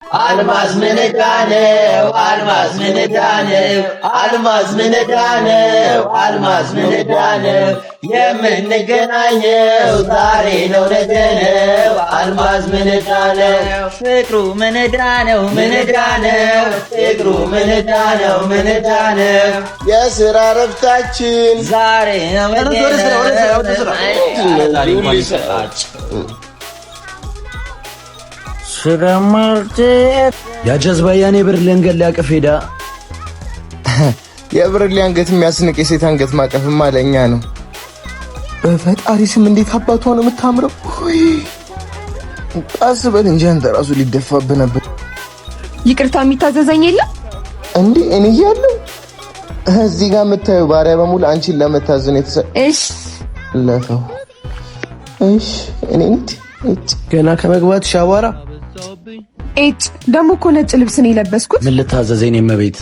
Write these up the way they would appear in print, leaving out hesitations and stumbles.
አልማዝ ምንዳነው አልማዝ ምንዳነው አልማዝ ምንዳነው አልማዝ ምንዳነው የምንገናኘው ዛሬ ነው ነገ ነው አልማዝ ምንዳነው ፍቅሩ ምንዳነው ምንዳነው ፍቅሩ ምንዳነው ምንዳነው የሥራ ረፍታችን ዛሬ ነው ነገ ነው ሽረማርቴ ያጀዝባያኔ ብርሌን ገል ያቀፍ ሄዳ የብርሌ አንገት የሚያስንቅ የሴት አንገት ማቀፍማ ለኛ ነው። በፈጣሪ ስም እንዴት አባቷ ነው የምታምረው! አስበል እንጂ አንተ ራሱ ሊደፋብህ ነበር። ይቅርታ የሚታዘዘኝ የለም እንዴ? እኔ እያለሁ እዚህ ጋር የምታየው ባሪያ በሙሉ አንቺን ለመታዘን እሺ ለፈው እሺ። እኔ ገና ከመግባት ሻዋራ ደግሞ እኮ ነጭ ልብስ ነው የለበስኩት። ምን ልታዘዘኝ ነው መቤት?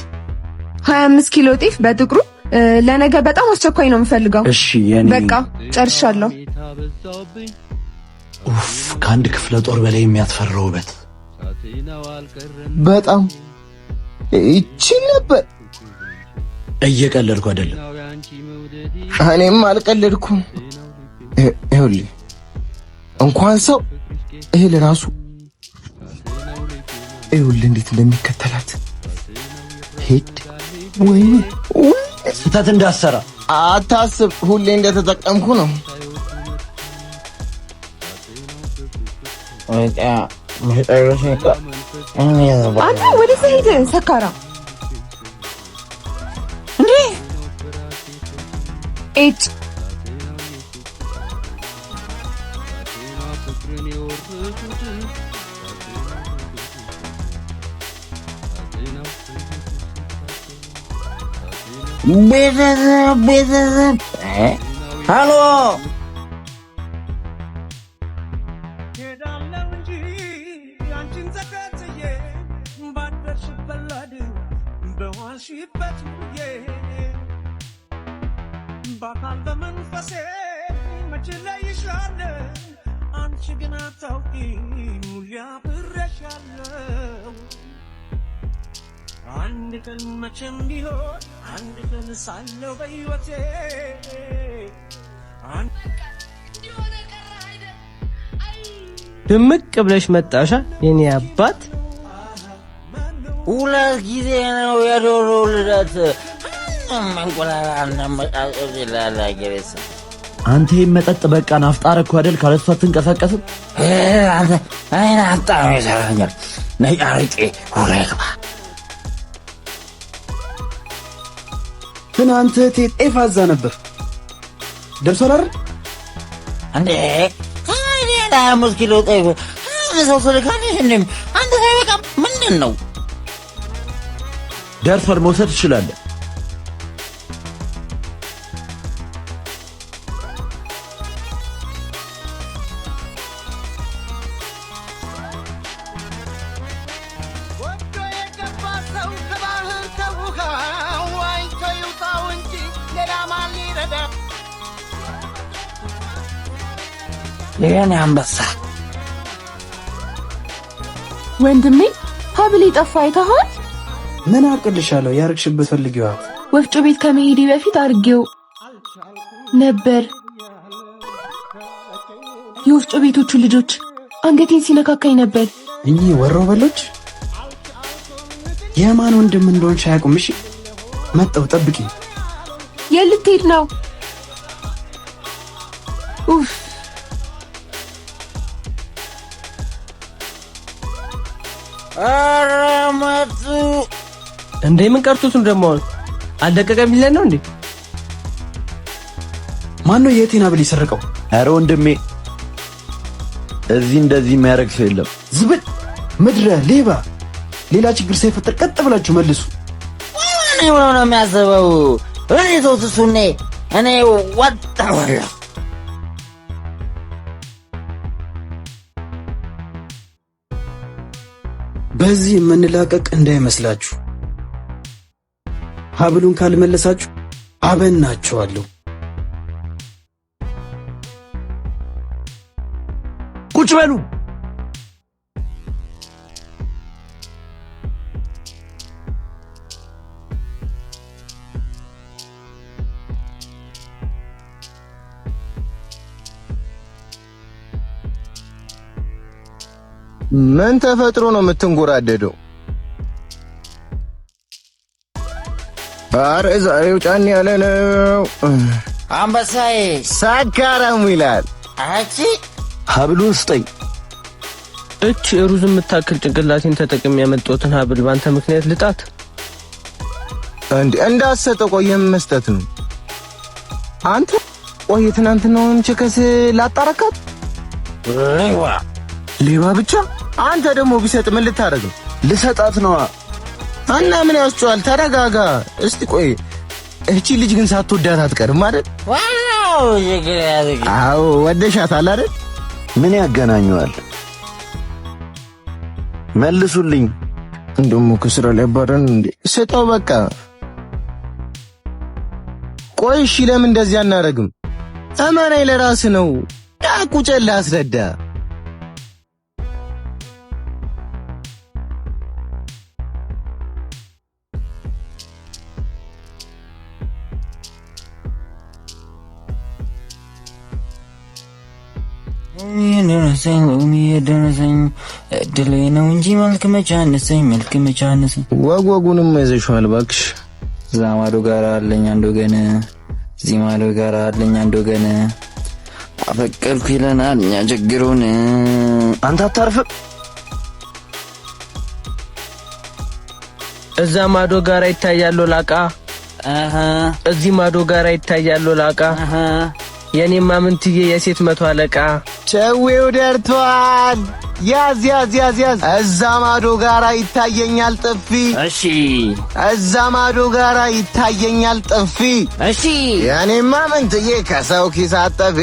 25 ኪሎ ጤፍ በጥቁሩ ለነገ በጣም አስቸኳይ ነው የምፈልገው። እሺ የኔ በቃ ጨርሻለሁ። ኡፍ ከአንድ ክፍለ ጦር በላይ የሚያስፈራው ውበት በጣም ይቺን ነበር። እየቀለድኩ አይደለም። እኔም አልቀለድኩም። ይኸውልህ እንኳን ሰው እህል ራሱ ይኸውልህ እንዴት እንደሚከተላት ሄድ ወይ ስህተት እንዳሰራ አታስብ። ሁሌ እንደተጠቀምኩ ነው። አንተ ወደዛ ሄድ ሰካራ እንዴ! እጭ ቤተሰብ ሃሎ አንድ ቀን መቼም ቢሆን አንድ ቀን ሳለው በሕይወቴ ድምቅ ብለሽ መጣሻ የኔ አባት። ሁለት ጊዜ ነው የዶሮ ልደት። መንቆላና መጣጥ ይላል አገሬስ። አንተ መጠጥ በቃ ናፍጣር እኮ አይደል? ካለሷ አትንቀሳቀስም። አንተ አይና አጣ ነው ይሰራኛል። ነይ አርቄ ሁለግባ ትናንት ጤፍ አዛ ነበር ደርሷል አይደል እንዴ? አይ ዳ 5 ኪሎ ጤፍ ሰው ስለካኝ እንዴም አንተ ሳይበቃ ምንድን ነው? ደርሷል፣ መውሰድ ትችላለህ። የኔ አንበሳ ወንድሜ ሀብል ጠፋ አይተሃል? ምን አቅልሻለሁ? ያርክሽበት ፈልጊዋ። ወፍጮ ቤት ከመሄዴ በፊት አርጌው ነበር። የወፍጮ ቤቶቹ ልጆች አንገቴን ሲነካካኝ ነበር። እኚህ ወሮ በሎች የማን ወንድም እንደሆንሽ አያውቁም። እሺ መጣሁ፣ ጠብቂ። የልትሄድ ነው? ኡፍ አራማቱ እንዴ ምን ቀርቶቱን ደሞ አልደቀቀም ይለን ነው እንዴ? ማን ነው የቴና ብል ይሰርቀው? ኧረ ወንድሜ እዚህ እንደዚህ የሚያደርግ ሰው የለም። ዝብል ምድረ ሌባ። ሌላ ችግር ሳይፈጠር ቀጥ ብላችሁ መልሱ። እኔ ምን ነው የሚያስበው? እኔ ተውትሱኔ እኔ ወጣሁ። በዚህ የምንላቀቅ እንዳይመስላችሁ። ሀብሉን ካልመለሳችሁ አበናችኋለሁ። ቁጭ በሉ። ምን ተፈጥሮ ነው የምትንጎራደደው? አረ ዛሬው ጫን ያለ ነው። አንበሳዬ ሳካራሙ ይላል። አቺ ሀብሉን ስጠኝ። እቺ ሩዝ የምታክል ጭንቅላቴን ተጠቅሜ ያመጣሁትን ሀብል ባንተ ምክንያት ልጣት እንዴ? እንዳሰጠው ቆየም መስጠት ነው። አንተ ቆይ ትናንትናውን ቸከስ ላጣረካት ሌባ ብቻ። አንተ ደግሞ ቢሰጥ ምን ልታረግ ነው? ልሰጣት ነው እና ምን ያስጨዋል? ተረጋጋ እስቲ። ቆይ እቺ ልጅ ግን ሳትወዳት አትቀርም አይደል? ዋው ይግሪያዝግ አዎ ወደሻታል አይደል? ምን ያገናኘዋል? መልሱልኝ። እንደሞ ከስራ ላይ ባረን እንዴ? ስጠው በቃ። ቆይ እሺ ለምን እንደዚህ አናረግም? እመናይ ለራስ ነው። ቁጨላ አስረዳ። የደረሰኝ እድሌ ነው እንጂ መልክ መቻነሰኝ መልክ መቻነሰኝ። ወጉንም ይዘሽዋል እባክሽ። እዛ ማዶ ጋር አለኝ አንድ ወገን፣ እዚህ ማዶ ጋር አለኝ አንድ ወገን። አፈቀርኩ ይለናል እኛ ችግሩን። አንተ አታርፍም? እዛ ማዶ ጋር ይታያል ላቃ፣ እዚህ ማዶ ጋር ይታያል ላቃ። የኔማ ምንትዬ የሴት 100 አለቃ ጨዌው ደርቷል። ያዝ ያዝ ያዝ ያዝ። እዛ ማዶ ጋራ ይታየኛል ጥፊ። እሺ እዛ ማዶ ጋራ ይታየኛል ጥፊ። እሺ የኔማ ምንትዬ ከሰው ኪስ አጠፊ።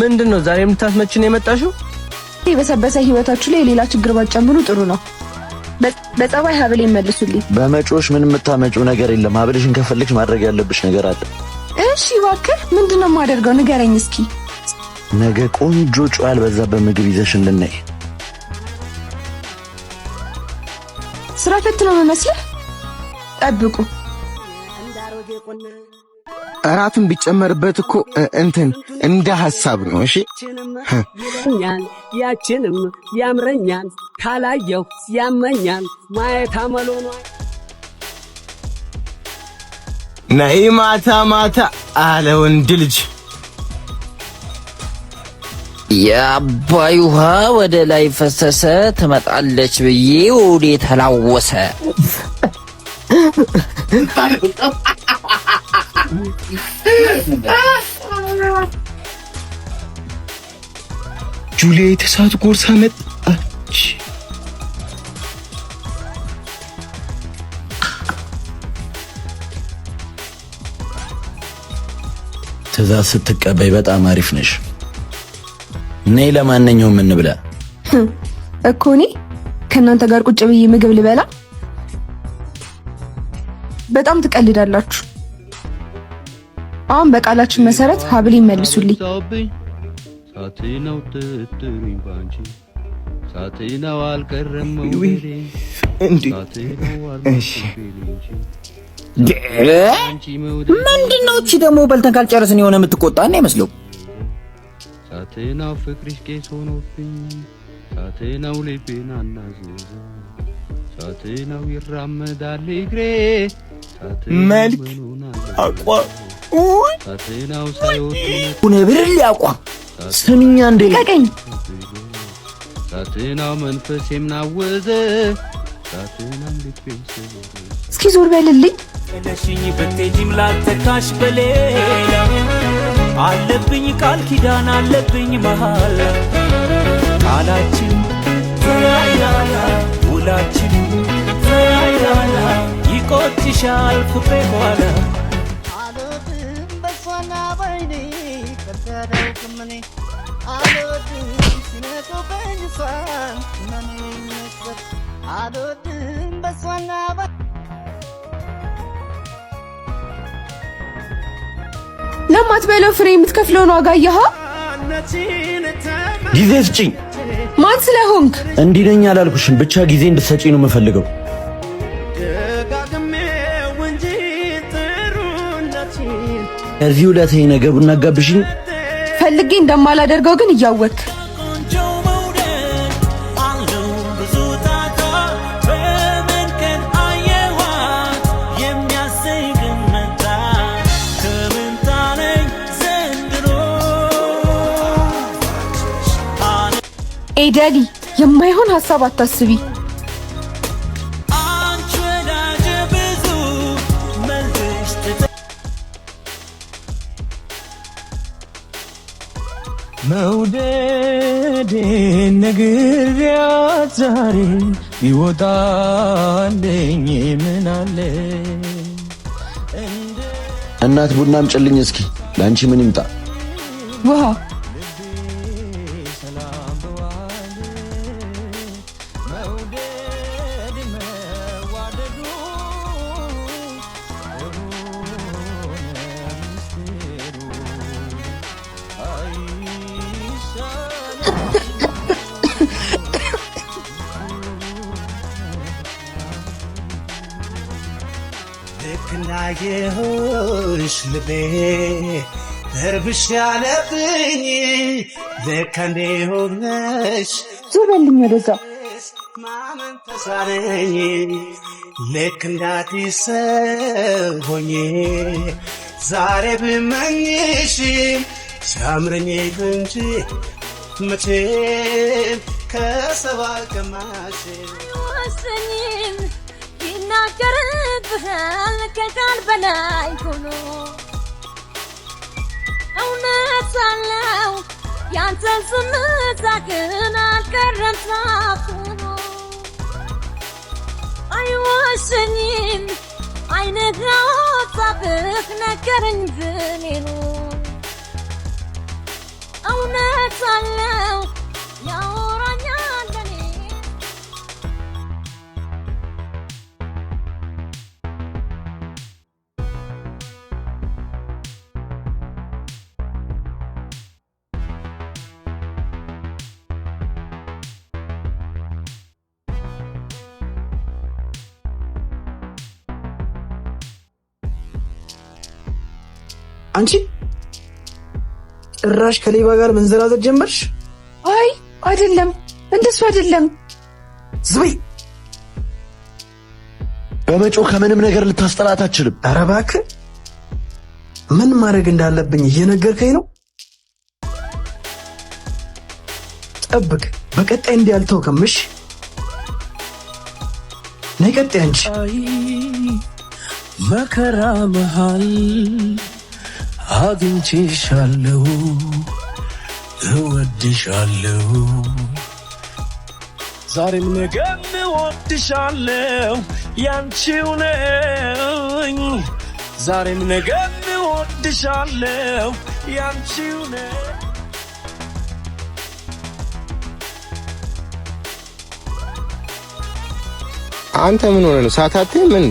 ምንድነው ዛሬ የምታስመችን የመጣሽው? የበሰበሰ ህይወታችሁ ላይ ሌላ ችግር ባጨምሩ ጥሩ ነው። በጸባይ ሀብል ይመልሱልኝ። በመጮሽ ምን የምታመጪው ነገር የለም። ሀብልሽን ከፈለግሽ ማድረግ ያለብሽ ነገር አለ። እሺ እባክህ ምንድነው የማደርገው ንገረኝ እስኪ። ነገ ቆንጆ ጨው ያልበዛበት ምግብ ይዘሽን ልንይ። ስራ ፈት ነው መስለህ? ጠብቁ። እራቱን ቢጨመርበት እኮ እንትን እንደ ሐሳብ ነው። እሺ ያችንም ያምረኛል ካላየው ያመኛል ማየት አመሎኗ። ነይ ማታ ማታ አለ ወንድ ልጅ። የአባይ ውሃ ወደ ላይ ፈሰሰ ትመጣለች ብዬ ወዴ ተላወሰ። ጁሊየት እሳት ጎርሳ መጣች። ትዕዛዝ ስትቀበይ በጣም አሪፍ ነሽ። ነይ ለማንኛውም እንብላ እኮ እኔ ከእናንተ ጋር ቁጭ ብዬ ምግብ ልበላ? በጣም ትቀልዳላችሁ። አሁን በቃላችን መሰረት ሀብል ይመልሱልኝ። ሳቴናው ትትሩኝ ባንቺ ሳቴናው አልቀረም ወዴ እሺ ምንድነው እቺ ደግሞ በልተን ካልጨረስን የሆነ የምትቆጣና ይመስለው። ሳቴናው ፍቅርሽ ቄስ ሆኖብኝ ሳቴናው ልቤን አናዘዘ ሳቴናው ይራመዳል እግሬ መልክ አቋም ሳቴናው ሳይወጡ ነብር ሊያቋም ስምኛ እንዴ ቀቀኝ። ሳቴናው መንፈሴም ናወዘ ሳቴናው ልቤን ሰበረ። እስኪ ዞር በልልኝ። ለሽኝ በቴጂም ላተካሽ በሌላ አለብኝ ቃል ኪዳን አለብኝ መሃል ቃላችን ተያይላላ ውላችን ተያይላላ ይቆጭሻል ፍቅሬ ኋላ አልወድም በሷና በይኔ ከዳዳው ከመኔ አልወድም ሲነቁብኝ እሷን መኔ ይመስል አልወድም በሷና ለማትበለው ፍሬ የምትከፍለውን ዋጋ አየኸው? ጊዜ ስጪኝ። ማን ስለሆንክ? እንዲህ ነኝ አላልኩሽም። ብቻ ጊዜ እንድትሰጪኝ ነው የምፈልገው። እዚህ ውለቴ ነገ ቡና ጋብዥኝ። ፈልጌ እንደማላደርገው ግን እያወቅህ ኤደሊ የማይሆን ሐሳብ አታስቢ። አንቺ ወዳጅ ብዙ መልክሽ መውደዴ ነግሬያት ዛሬ ይወጣልኝ ምን አለ እናት ቡናም ጭልኝ እስኪ ላንቺ ምን ይምጣ? ውሃ ልክናየሁሽ ልቤ ተርብሽ ያለብኝ ልከንዴ ሆነሽ ዞበልኝ ወደዛ ማመን ተሳነኝ ልክ እንዳዲስ ሰው ሆኜ ዛሬ ብመኝሽም ሲያምረኝ እንጂ መቼም ከሰባ ቀማሽ ወሰኝም ይናገርብሃል ከቃል በላይ ሆኖ እውነት አለው ያንተን ስሜት ግን አልቀረም ታፍኖ አይወሰኝም አይነግራው ጻፍክ ነገረኝ ብሌኑ እውነት አለው ያወራኛል ለኔ አንቺ ጭራሽ ከሌባ ጋር መንዘላዘል ጀመርሽ? አይ አይደለም፣ እንደሱ አይደለም። ዝም በመጮህ ከምንም ነገር ልታስጠላት አትችልም። ኧረ እባክህ ምን ማድረግ እንዳለብኝ እየነገርከኝ ነው? ጠብቅ፣ በቀጣይ እንዲህ አልተውክም። እሺ ነይ ቀጣይ አንቺ መከራ መሃል አግኝቼሻለሁ እወድሻለሁ ዛሬም ነገም እወድሻለሁ ያንቺው ነኝ ዛሬም ነገም እወድሻለሁ ያንቺው ነኝ አንተ ምን ሆነ ነው ሳታቴ ምን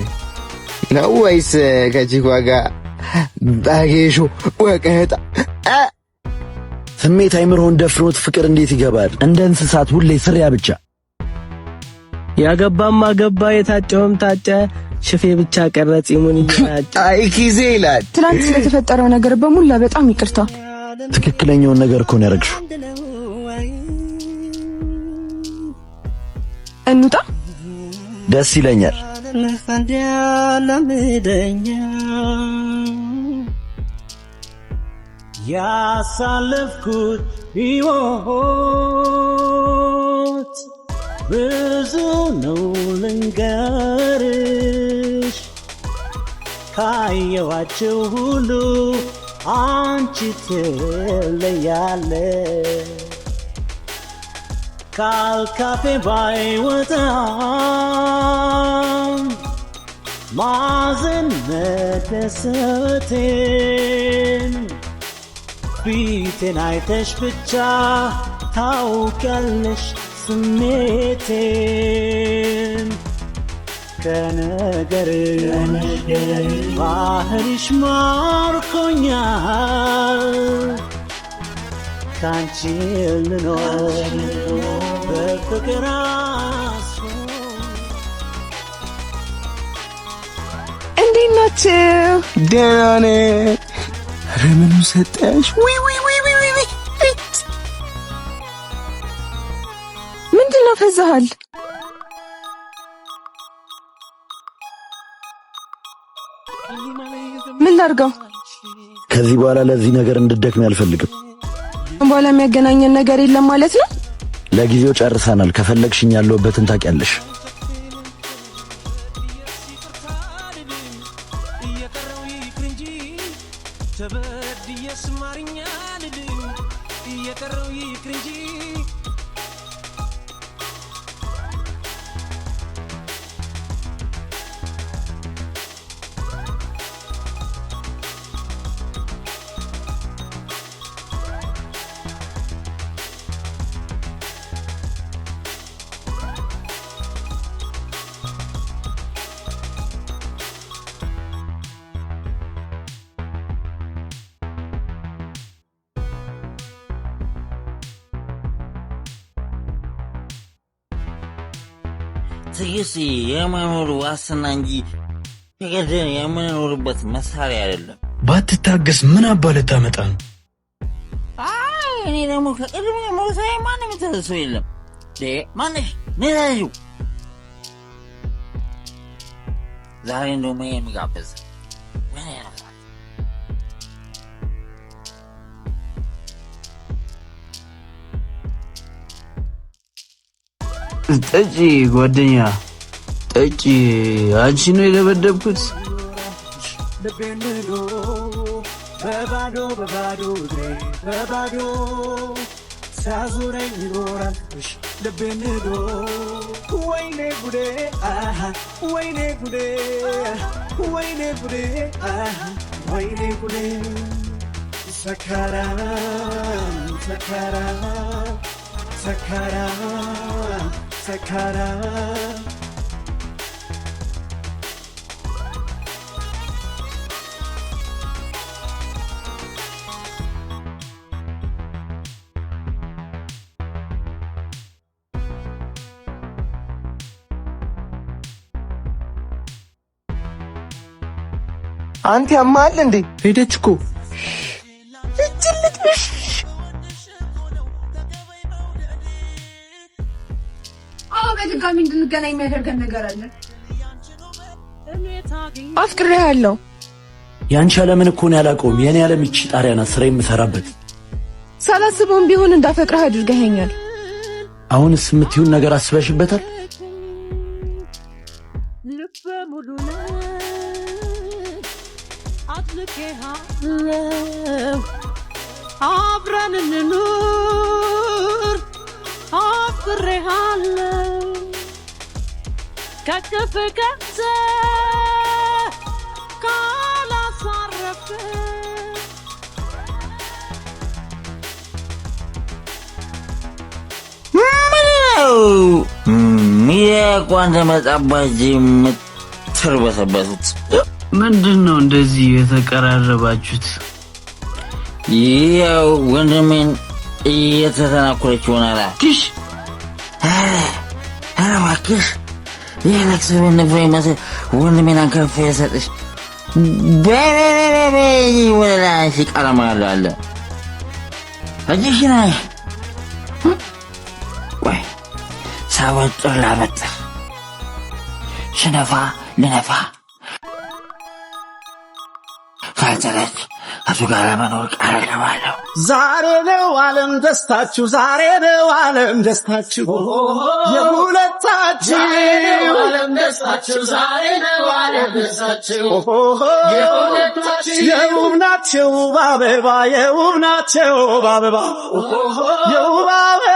ነው ወይስ ከጂጓ ጋር ባጌሾ ወቀጣ ስሜት አይምሮን ደፍሮት ፍቅር እንዴት ይገባል? እንደ እንስሳት ሁሌ ፍሪያ ብቻ። ያገባም አገባ የታጨውም ታጨ ሽፌ ብቻ ቀረ ጺሙን ይያጭ። አይ ኪዜ ይላል። ትናንት ስለተፈጠረው ነገር በሙላ በጣም ይቅርታ። ትክክለኛውን ነገር እኮ ነው ያደረግሽው። እንውጣ። ደስ ይለኛል። ያሳለፍኩት ሕይወት ብዙ ነው ልንገርሽ ካየኋቸው ሁሉ አንቺ ትለያለሽ ካልካፌ ባይወጣም ማዘን መደሰቴን ፊቴን አይተሽ ብቻ ታውቂያለሽ ስሜቴን ከነገርሽ ባህርሽ ማርኮኛል ካንቺ ልኖር በፍቅር እንዴት ናችሁ? ደህና ነኝ። ኧረ ምኑ ሰጠሽ? ምንድን ነው ፈዛሃል? ምን ላድርገው? ከዚህ በኋላ ለዚህ ነገር እንድትደክም አልፈልግም። በኋላ የሚያገናኘን ነገር የለም ማለት ነው? ለጊዜው ጨርሰናል። ከፈለግሽኝ ያለሁበትን ታውቂያለሽ። ትዕግስት የመኖር ዋስትና እንጂ ተገደን የምንኖርበት መሳሪያ አይደለም። ባትታገስ ምን አባለ ታመጣ ነው? እኔ ደግሞ ከቅድም ሞሳይ ማንም ተሰው የለም። ማነሽ ነዳዩ ዛሬ እንደውም የሚጋበዝ ጠጪ ጓደኛ ጠጪ። አንቺ ነው የደበደብኩት። በባዶ በባዶ ሳዙረኝ ይኖራል ልቤ ንዶ ወይኔ ጉዴ ወይኔ ጉዴ ወይኔ ጉዴ ወይኔ ጉዴ ሰካራም ሰካራም ሰካራም ሰካራም አንተ ያማል እንዴ? ሄደች እኮ በድጋሚ እንድንገናኝ የሚያደርገን ነገር አለ። አፍቅሬሃለሁ። ያንቺ ዓለምን እኮ ነው ያላቀውም። የኔ ዓለም ይቺ ጣሪያ ናት፣ ስራ የምሰራበት። ሳላስበውም ቢሆን እንዳፈቅርህ አድርገኸኛል። አሁንስ የምትይውን ነገር አስበሽበታል? አብረን እንኑር አፍቅሬሃለሁ ከክፍ ከዘ ካላሳረፈ ሚያቋን ተመጣባጅ የምትርበሰበሱት ምንድን ነው እንደዚህ የተቀራረባችሁት? ያው ወንድሜን እየተተናኮለች ሆናላ። ኪሽ እባክሽ የለቅስ ንፍሮ ይመስል ወንድሜን አንከፍ የሰጥሽ ወለላ ሲቃለማ አለ እጅሽና ወይ ሳወጥር ላበጥር ስነፋ ልነፋ ካልተለች ከሱ ጋር ለመኖር ቃል እገባለሁ። ዛሬ ነው ዓለም ደስታችሁ፣ ዛሬ ነው ዓለም ደስታችሁ የሁለታችሁ ዓለም ደስታችሁ፣ ዛሬ ነው ዓለም ደስታችሁ የሁለታችሁ። የውብ ናቸው አበባ የውብ ናቸው አበባ የውብ አበባ